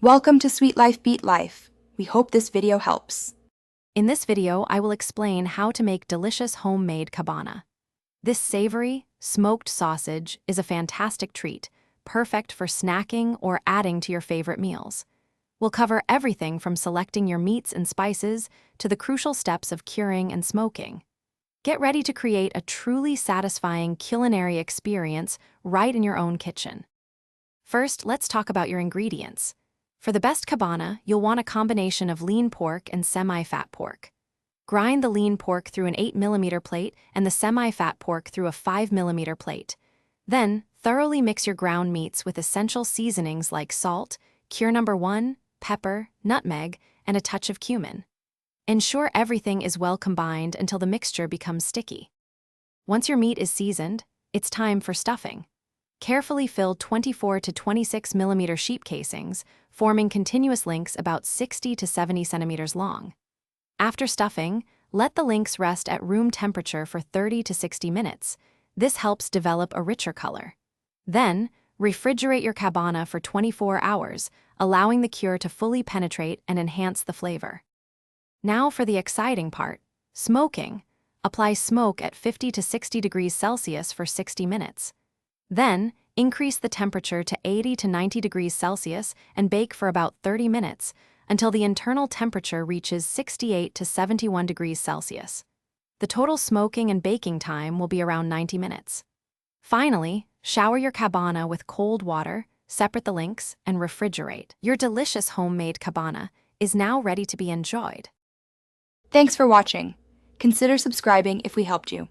Welcome to Sweet Life Beat Life. We hope this video helps. In this video, I will explain how to make delicious homemade cabana. This savory, smoked sausage is a fantastic treat, perfect for snacking or adding to your favorite meals. We'll cover everything from selecting your meats and spices to the crucial steps of curing and smoking. Get ready to create a truly satisfying culinary experience right in your own kitchen. First, let's talk about your ingredients. For the best cabana, you'll want a combination of lean pork and semi-fat pork. Grind the lean pork through an 8mm plate and the semi-fat pork through a 5mm plate. Then, thoroughly mix your ground meats with essential seasonings like salt, cure number 1, pepper, nutmeg, and a touch of cumin. Ensure everything is well combined until the mixture becomes sticky. Once your meat is seasoned, it's time for stuffing. Carefully fill 24 to 26mm sheep casings, forming continuous links about 60 to 70 centimeters long. After stuffing, let the links rest at room temperature for 30 to 60 minutes. This helps develop a richer color. Then, refrigerate your cabana for 24 hours, allowing the cure to fully penetrate and enhance the flavor. Now for the exciting part, smoking. Apply smoke at 50 to 60 degrees Celsius for 60 minutes. Then, increase the temperature to 80 to 90 degrees Celsius and bake for about 30 minutes until the internal temperature reaches 68 to 71 degrees Celsius. The total smoking and baking time will be around 90 minutes. Finally, shower your cabana with cold water, separate the links, and refrigerate. Your delicious homemade cabana is now ready to be enjoyed. Thanks for watching. Consider subscribing if we helped you.